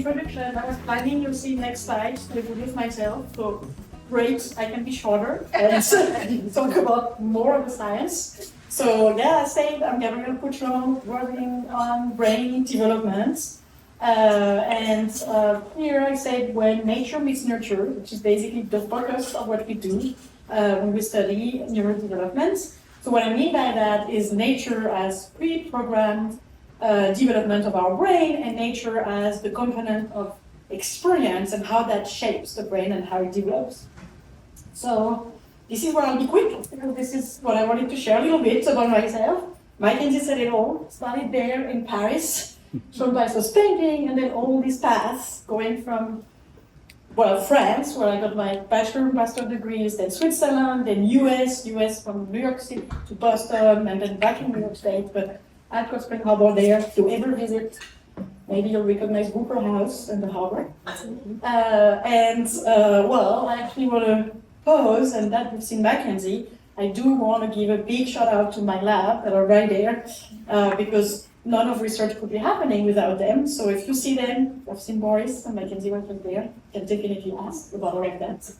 introduction. I was planning to see next slide to introduce myself. So great, I can be shorter and talk about more of the science. So yeah, I said I'm Gabrielle Pouchelon, working on brain development. Here I said when nature meets nurture, which is basically the focus of what we do when we study neurodevelopment. So what I mean by that is nature as pre-programmed development of our brain, and nature as the component of experience and how that shapes the brain and how it develops. So this is where I'll be quick, because this is what I wanted to share a little bit about myself. Mackenzie said it all. Started there in Paris, shown by this painting, and then all these paths going from, well, France, where I got my bachelor, master degrees, then Switzerland, then US from New York City to Boston, and then back in New York State, but at Spring Harbor there. If you ever visit, maybe you'll recognize Booker House and the harbor. Well, I actually want to pause, and that we've seen Mackenzie. I do want to give a big shout out to my lab that are right there, because none of research could be happening without them. So if you see them, I've seen Boris and Mackenzie was there, you can definitely ask about all of that.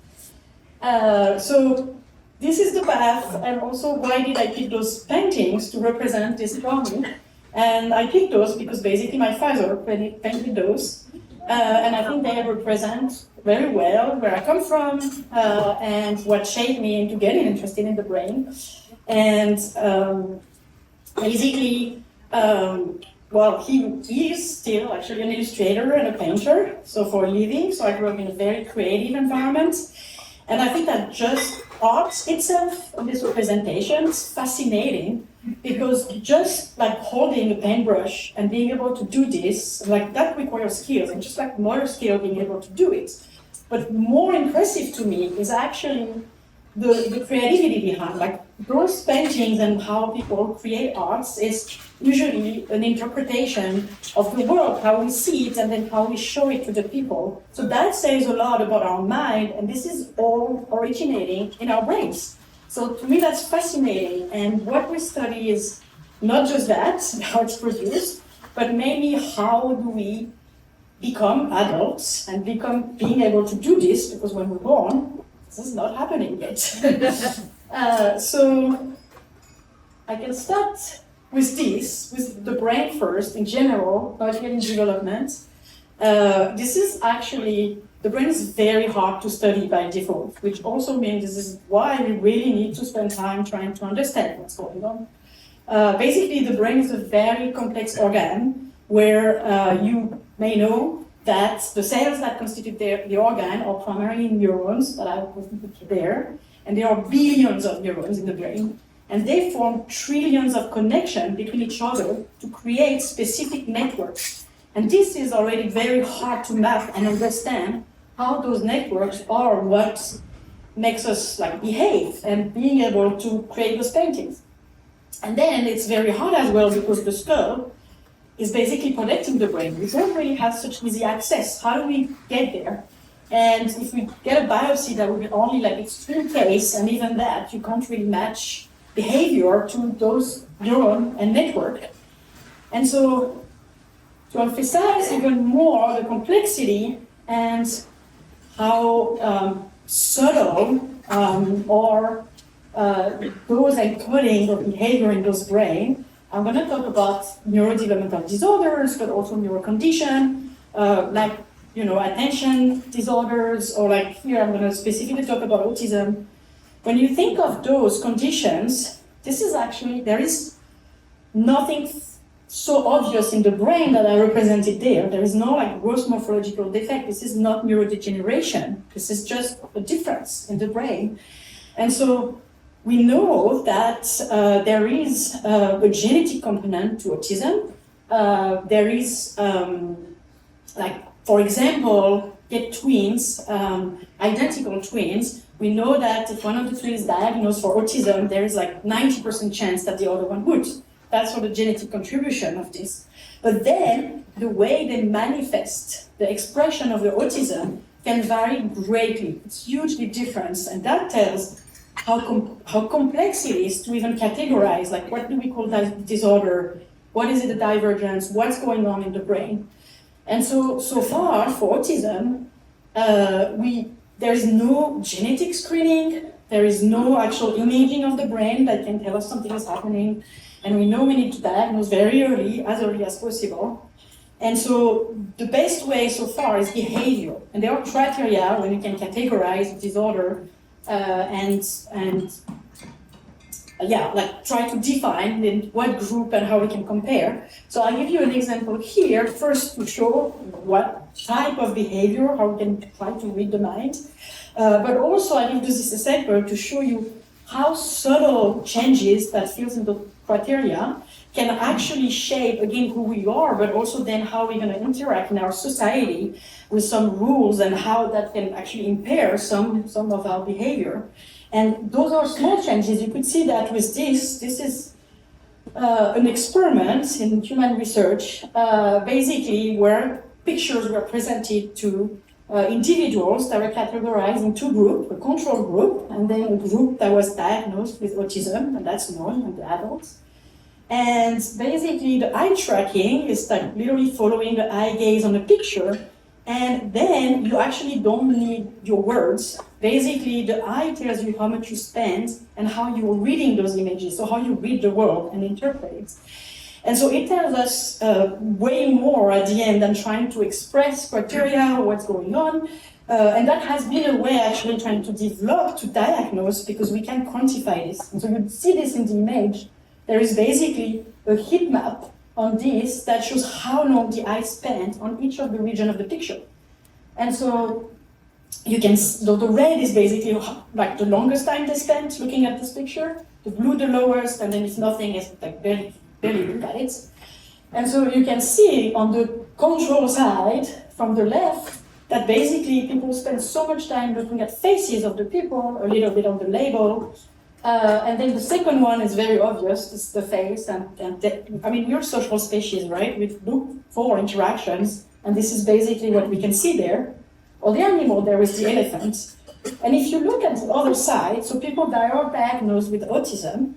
So this is the path, and also why did I pick those paintings to represent this drawing? And I picked those because basically my father painted those, and I think they represent very well where I come from and what shaped me into getting interested in the brain. And basically, well, he is still actually an illustrator and a painter, so for a living. So I grew up in a very creative environment. And I think that just art itself, this representation, is fascinating, because just like holding a paintbrush and being able to do this, like that requires skills, and just like motor skill, being able to do it. But more impressive to me is actually the creativity behind, like those paintings and how people create arts is usually an interpretation of the world, how we see it, and then how we show it to the people. So that says a lot about our mind, and this is all originating in our brains. So to me, that's fascinating. And what we study is not just that, how it's produced, but maybe how do we become adults and being able to do this, because when we're born, this is not happening yet. So I can start with this, with the brain first in general, not in development. This is actually, the brain is very hard to study by default, which also means this is why we really need to spend time trying to understand what's going on. Basically, the brain is a very complex organ where you may know that the cells that constitute the organ are primarily neurons that I put there, and there are billions of neurons in the brain, and they form trillions of connections between each other to create specific networks. And this is already very hard to map and understand how those networks are what makes us like behave and being able to create those paintings. And then it's very hard as well because the skull is basically protecting the brain. We don't really have such easy access. How do we get there? And if we get a biopsy, that would be only like extreme case, and even that, you can't really match behavior to those neuron and network. And so to emphasize even more the complexity and how subtle or those encoding of behavior in those brain, I'm going to talk about neurodevelopmental disorders, but also neurocondition, like attention disorders, or like here I'm going to specifically talk about autism. When you think of those conditions, this is actually, there is nothing so obvious in the brain that I represented there. There is no like gross morphological defect. This is not neurodegeneration. This is just a difference in the brain. And so we know that there is a genetic component to autism. There is, for example, get twins, identical twins. We know that if one of the twins is diagnosed for autism, there is like 90% chance that the other one would. That's for the genetic contribution of this. But then the way they manifest the expression of the autism can vary greatly. It's hugely different, and that tells how complex it is to even categorize, like what do we call that disorder, what is it, a divergence, what's going on in the brain. And so far for autism, there is no genetic screening, there is no actual imaging of the brain that can tell us something is happening, and we know we need to diagnose very early as possible. And so the best way so far is behavior, and there are criteria when you can categorize disorder like try to define in what group and how we can compare. So I'll give you an example here, first to show what type of behavior, how we can try to read the mind, but also I will do this example to show you how subtle changes that fills in the criteria can actually shape, again, who we are, but also then how we're going to interact in our society with some rules and how that can actually impair some of our behavior. And those are small changes. You could see that with this is an experiment in human research, basically where pictures were presented to individuals that were categorized in two groups, a control group, and then a group that was diagnosed with autism, and that's known in the adults. And basically the eye tracking is like literally following the eye gaze on the picture, and then you actually don't need your words. Basically, the eye tells you how much you spend and how you're reading those images, so how you read the world and interpret it. And so it tells us way more at the end than trying to express criteria or what's going on. And that has been a way actually trying to develop to diagnose, because we can quantify this. And so you see this in the image. There is basically a heat map on this that shows how long the eye spent on each of the region of the picture. And so you can, the red is basically like the longest time they spent looking at this picture, the blue the lowest, and then if nothing is like barely look at it. And so you can see on the control side from the left that basically people spend so much time looking at faces of the people, a little bit on the label. And then the second one is very obvious, it's the face. I mean, we're social species, right? We look for interactions, and this is basically what we can see there. Or the animal, there is the elephant. And if you look at the other side, so people that are diagnosed with autism,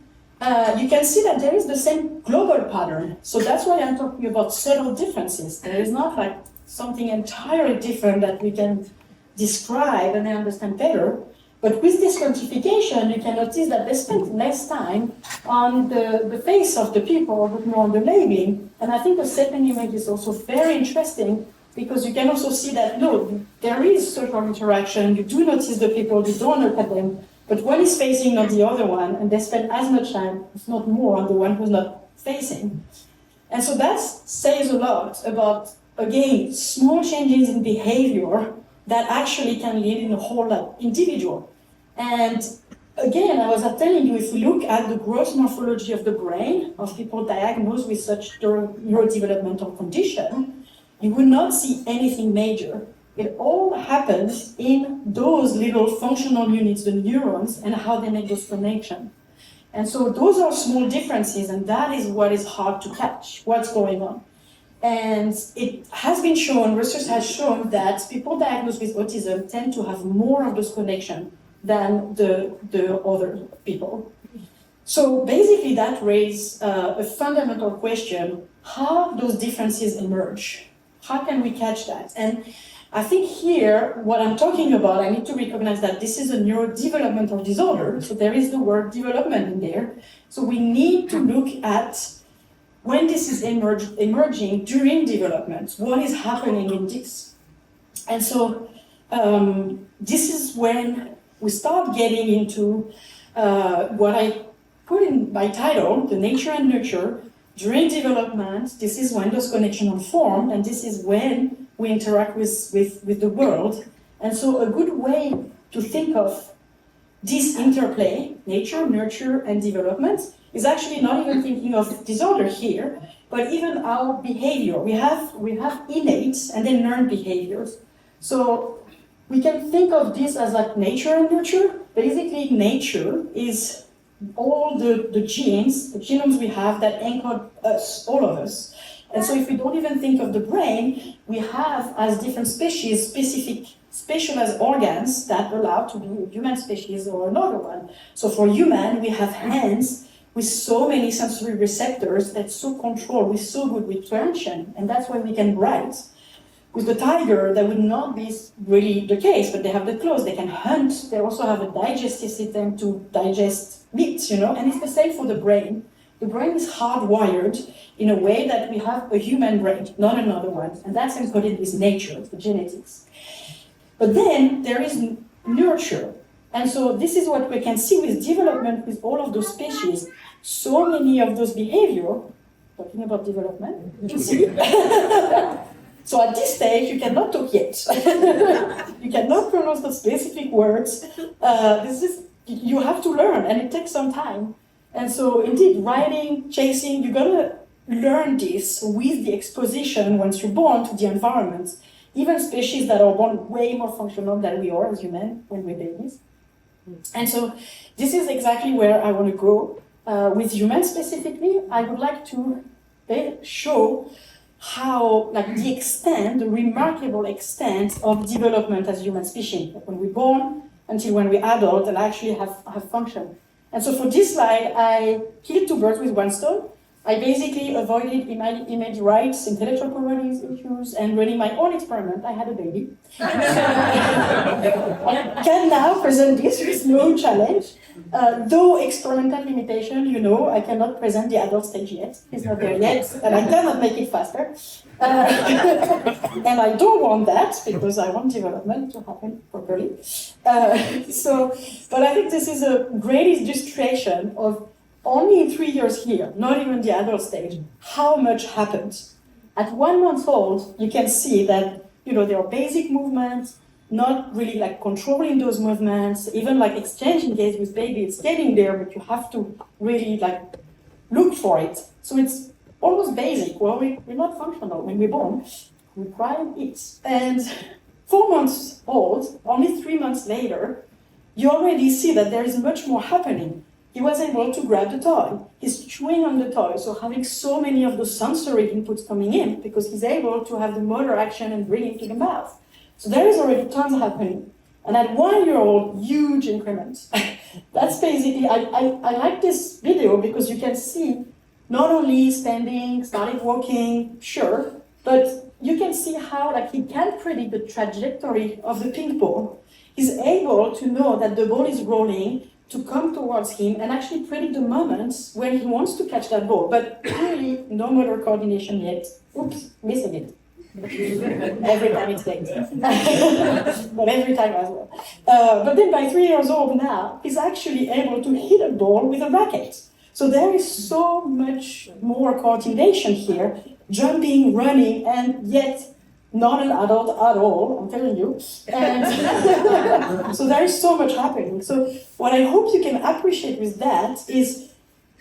you can see that there is the same global pattern. So that's why I'm talking about subtle differences. There is not like something entirely different that we can describe and then understand better. But with this quantification, you can notice that they spend less time on the face of the people, but more on the labeling. And I think the second image is also very interesting, because you can also see that, no, there is social interaction, you do notice the people, you don't look at them, but one is facing, not the other one, and they spend as much time, if not more, on the one who's not facing. And so that says a lot about, again, small changes in behavior that actually can lead in a whole individual. And again, I was telling you, if we look at the gross morphology of the brain of people diagnosed with such neurodevelopmental condition, you would not see anything major. It all happens in those little functional units, the neurons, and how they make those connections. And so those are small differences, and that is what is hard to catch, what's going on. And it has been shown, research has shown that people diagnosed with autism tend to have more of those connections than the other people. So basically that raises a fundamental question: how those differences emerge? How can we catch that? And I think here, what I'm talking about, I need to recognize that this is a neurodevelopmental disorder, so there is the word development in there. So we need to look at when this is emerging during development, what is happening in this? And so this is when we start getting into what I put in my title, the nature and nurture. During development, this is when those connections are formed, and this is when we interact with the world. And so a good way to think of this interplay, nature, nurture, and development, is actually not even thinking of disorder here, but even our behavior. We have innate and then learned behaviors. So we can think of this as like nature and nurture. Basically, nature is all the genes, the genomes we have that encode us, all of us. And so if we don't even think of the brain, we have, as different species, specific specialized organs that allow to be a human species or another one. So for human, we have hands with so many sensory receptors that's so controlled, we're so good with prehension, and that's why we can write. With the tiger, that would not be really the case, but they have the claws, they can hunt, they also have a digestive system to digest meat, and it's the same for the brain. The brain is hardwired in a way that we have a human brain, not another one, and that's encoded with nature, the genetics. But then there is nurture. And so this is what we can see with development with all of those species. So many of those behaviors, talking about development, you see. So at this stage, you cannot talk yet. You cannot pronounce the specific words. You have to learn, and it takes some time. And so indeed, riding, chasing, you gotta learn this with the exposition once you're born to the environment. Even species that are born way more functional than we are as humans when we're babies. And so this is exactly where I want to go. With humans specifically, I would like to show how, the extent, the remarkable extent of development as human species, when we're born until when we're adult and actually have function. And so for this slide, I killed 2 birds with 1 stone. I basically avoided image rights, intellectual property issues, and running my own experiment. I had a baby. I can now present this with no challenge. Though experimental limitation, I cannot present the adult stage yet. It's not there yet, and I cannot make it faster. And I don't want that, because I want development to happen properly. But I think this is a great illustration of only in 3 years here, not even the adult stage, how much happened. At 1 month old, you can see that, there are basic movements, not really controlling those movements, even exchanging gaze with baby, it's getting there, but you have to really look for it. So it's almost basic. Well, we're not functional when we're born. We cry and eat. And 4 months old, only 3 months later, you already see that there is much more happening. He was able to grab the toy. He's chewing on the toy, so having so many of those sensory inputs coming in, because he's able to have the motor action and bring it to the mouth. So there is already tons happening. And at 1 year old, huge increment. That's basically, I like this video because you can see not only standing, starting walking, sure, but you can see how he can predict the trajectory of the ping ball. He's able to know that the ball is rolling, to come towards him and actually predict the moments when he wants to catch that ball. But really, no motor coordination yet. Oops, missing it. Every time it's late. But every time as well. But then by 3 years old now, he's actually able to hit a ball with a racket. So there is so much more coordination here, jumping, running, and yet not an adult at all, I'm telling you. And so there is so much happening. So what I hope you can appreciate with that is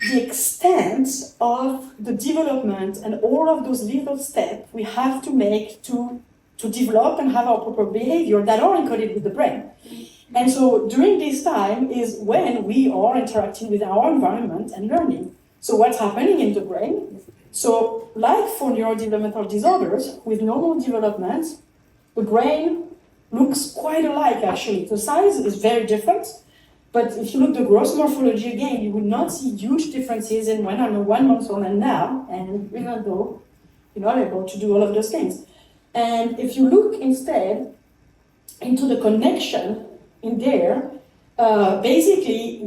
the extent of the development and all of those little steps we have to make to develop and have our proper behavior that are encoded with the brain. And so during this time is when we are interacting with our environment and learning. So what's happening in the brain? So, like for neurodevelopmental disorders, with normal development, the brain looks quite alike actually. The size is very different, but if you look at the gross morphology again, you would not see huge differences in when I'm 1 month old and now, and even though you're not able to do all of those things. And if you look instead into the connection in there, basically,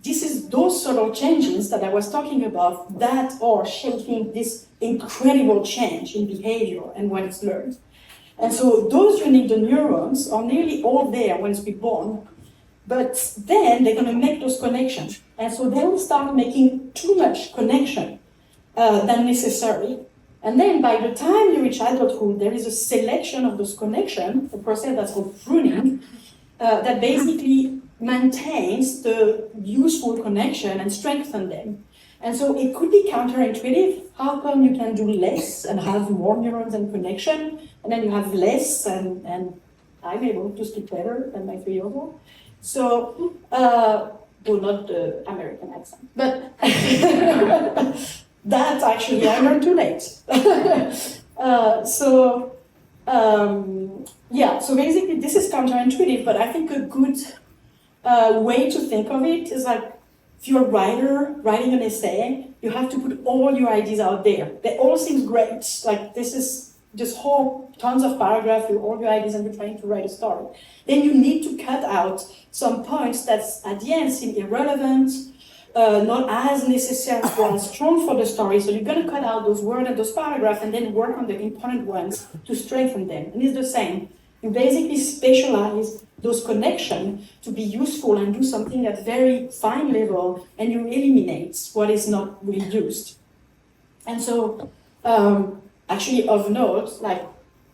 this is those sort of changes that I was talking about that are shaping this incredible change in behavior and when it's learned. And so those unique neurons are nearly all there once we're born, but then they're going to make those connections. And so they will start making too much connection than necessary. And then by the time you reach adulthood, there is a selection of those connections, a process that's called pruning, that basically maintains the useful connection and strengthens them. And so it could be counterintuitive. How come you can do less and have more neurons and connection, and then you have less and I'm able to speak better than my 3-year-old? So, though not the American accent, but that actually I learned too late. So basically this is counterintuitive, but I think a good way to think of it is like, if you're a writer writing an essay, you have to put all your ideas out there. They all seem great, like this is just whole tons of paragraphs with all your ideas and you're trying to write a story, then you need to cut out some points that at the end seem irrelevant, not as necessary or as strong for the story. So you're going to cut out those words and those paragraphs and then work on the important ones to strengthen them. And it's the same. You basically specialize those connections to be useful and do something at very fine level, and you eliminate what is not really used. And so, actually of note, like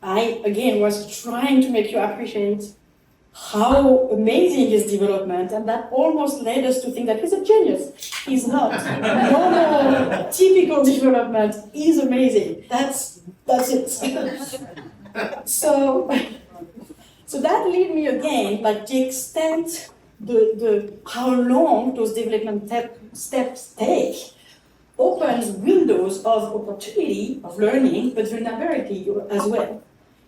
I again was trying to make you appreciate how amazing his development, and that almost led us to think that he's a genius. He's not. Normal, typical development is amazing. That's it. So that lead me again, like the extent, the how long those development steps take opens windows of opportunity, of learning, but vulnerability as well.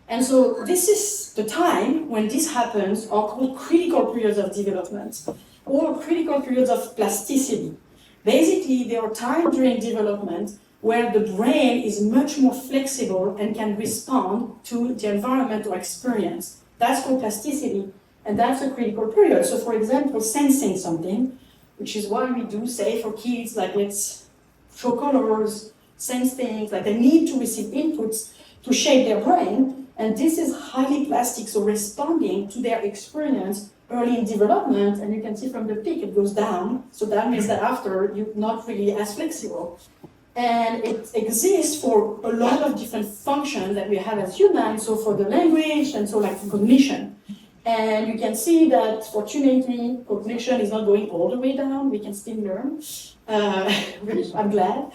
And so this is the time when this happens are called critical periods of development or critical periods of plasticity. Basically, there are times during development where the brain is much more flexible and can respond to the environment or experience. That's called plasticity, and that's a critical period. So for example, sensing something, which is why we do say for kids, like let's show colors, sense things, like they need to receive inputs to shape their brain. And this is highly plastic, so responding to their experience early in development, and you can see from the peak it goes down, so that means that after you're not really as flexible. And it exists for a lot of different functions that we have as humans, so for the language, and so like cognition. And you can see that fortunately, cognition is not going all the way down, we can still learn. Which I'm glad.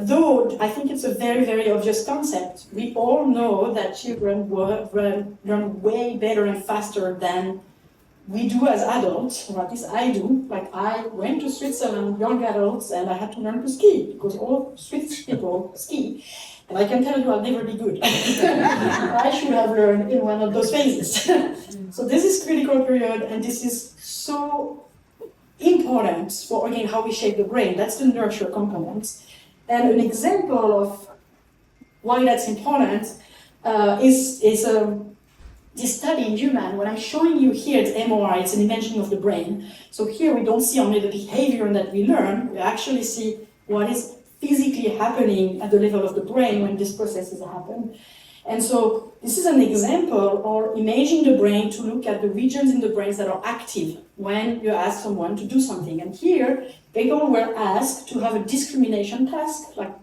Though I think it's a very, very obvious concept. We all know that children learn way better and faster than we do as adults, or at least I do. Like I went to Switzerland, young adults, and I had to learn to ski because all Swiss people ski. And I can tell you I'll never be good. I should have learned in one of those phases. So this is critical period, and this is so important for, again, how we shape the brain. That's the nurture component. And an example of why that's important is this study in human. What I'm showing you here is MRI, it's an invention of the brain. So here we don't see only the behavior that we learn, we actually see what is physically happening at the level of the brain when these processes happen. And so this is an example or imaging the brain to look at the regions in the brains that are active when you ask someone to do something. And here, people were asked to have a discrimination task, like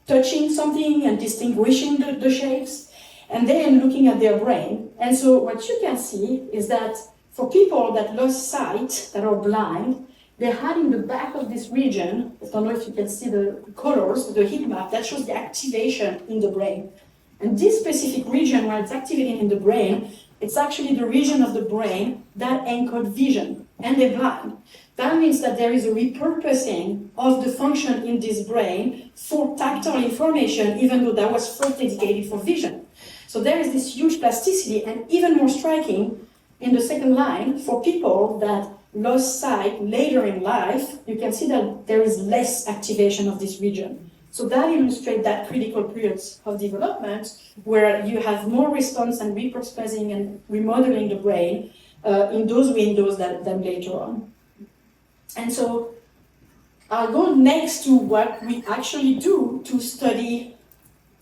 touching something and distinguishing the shapes, and then looking at their brain. And so what you can see is that for people that lost sight, that are blind, they had in the back of this region, I don't know if you can see the colors, the heat map, that shows the activation in the brain. And this specific region where it's activating in the brain, it's actually the region of the brain that encodes vision, and they're blind. That means that there is a repurposing of the function in this brain for tactile information, even though that was first dedicated for vision. So there is this huge plasticity, and even more striking in the second line, for people that lost sight later in life, you can see that there is less activation of this region. So that illustrates that critical periods of development where you have more response and repurposing and remodeling the brain in those windows than later on. And so I'll go next to what we actually do to study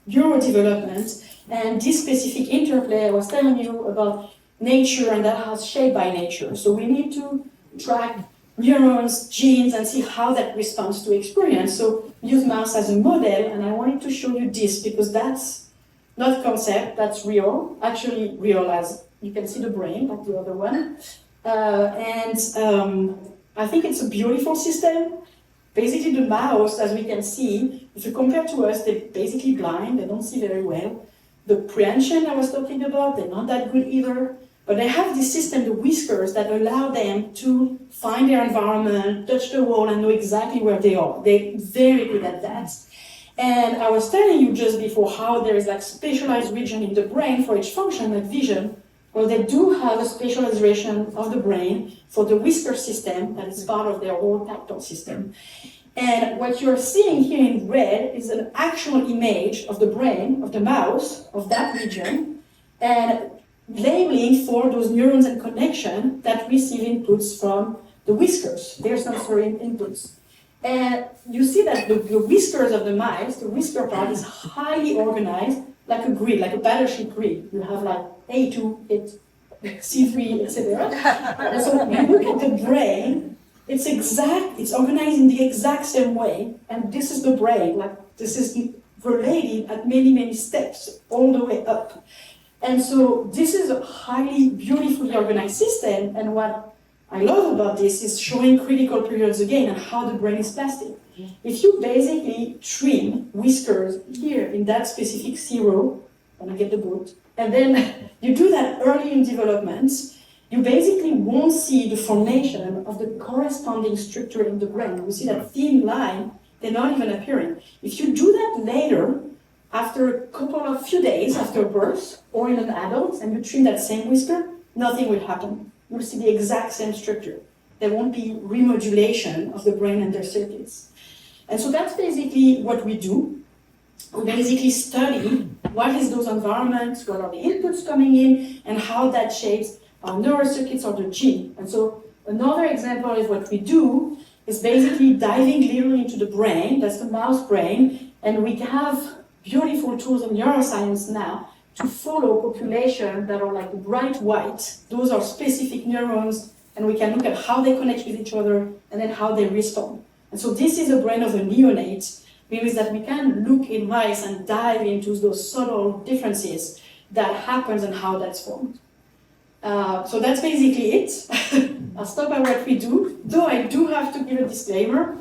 neurodevelopment and this specific interplay I was telling you about nature and that has shaped by nature. So we need to track neurons, genes, and see how that responds to experience. So use mouse as a model, and I wanted to show you this because that's not concept, that's real, actually real as you can see the brain, like the other one. I think it's a beautiful system. Basically the mouse, as we can see, if you compare to us, they're basically blind, they don't see very well. The prehension I was talking about, they're not that good either. But they have this system, the whiskers, that allow them to find their environment, touch the wall, and know exactly where they are. They're very good at that. And I was telling you just before how there is like specialized region in the brain for each function, like vision. Well, they do have a specialization of the brain for the whisker system that is part of their whole tactile system. And what you're seeing here in red is an actual image of the brain, of the mouse, of that region, and labeling for those neurons and connections that receive inputs from the whiskers, their sensory inputs. And you see that the whiskers of the mice, the whisker part is highly organized, like a grid, like a battleship grid. You have like A2, C3, etc. And so you look at the brain, it's organized in the exact same way, and this is the brain, like this is related at many, many steps, all the way up. And so this is a highly beautifully organized system, and what I love about this is showing critical periods again and how the brain is plastic. If you basically trim whiskers here in that specific zero, when I get the boot, and then you do that early in development, you basically won't see the formation of the corresponding structure in the brain. You see that thin line, they're not even appearing. If you do that later, after a few days after birth, or in an adult, and you trim that same whisker, nothing will happen. You'll see the exact same structure. There won't be remodulation of the brain and their circuits. And so that's basically what we do. We basically study what is those environments, what are the inputs coming in, and how that shapes our neurocircuits or the gene. And so another example of what we do is basically diving literally into the brain, that's the mouse brain, and we have beautiful tools in neuroscience now to follow populations that are like bright white. Those are specific neurons, and we can look at how they connect with each other and then how they respond. And so this is a brain of a neonate, means that we can look in mice and dive into those subtle differences that happens and how that's formed. So that's basically it. I'll stop at what we do, though I do have to give a disclaimer.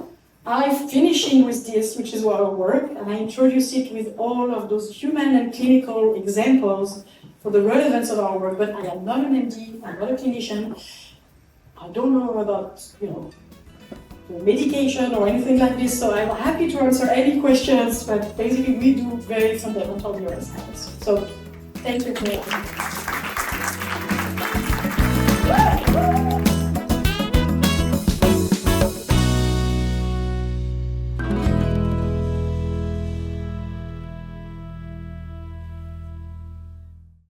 I'm finishing with this, which is our work, and I introduce it with all of those human and clinical examples for the relevance of our work, but I am not an MD, I'm not a clinician. I don't know about, medication or anything like this, so I'm happy to answer any questions, but basically we do very fundamental neuroscience. So thank you for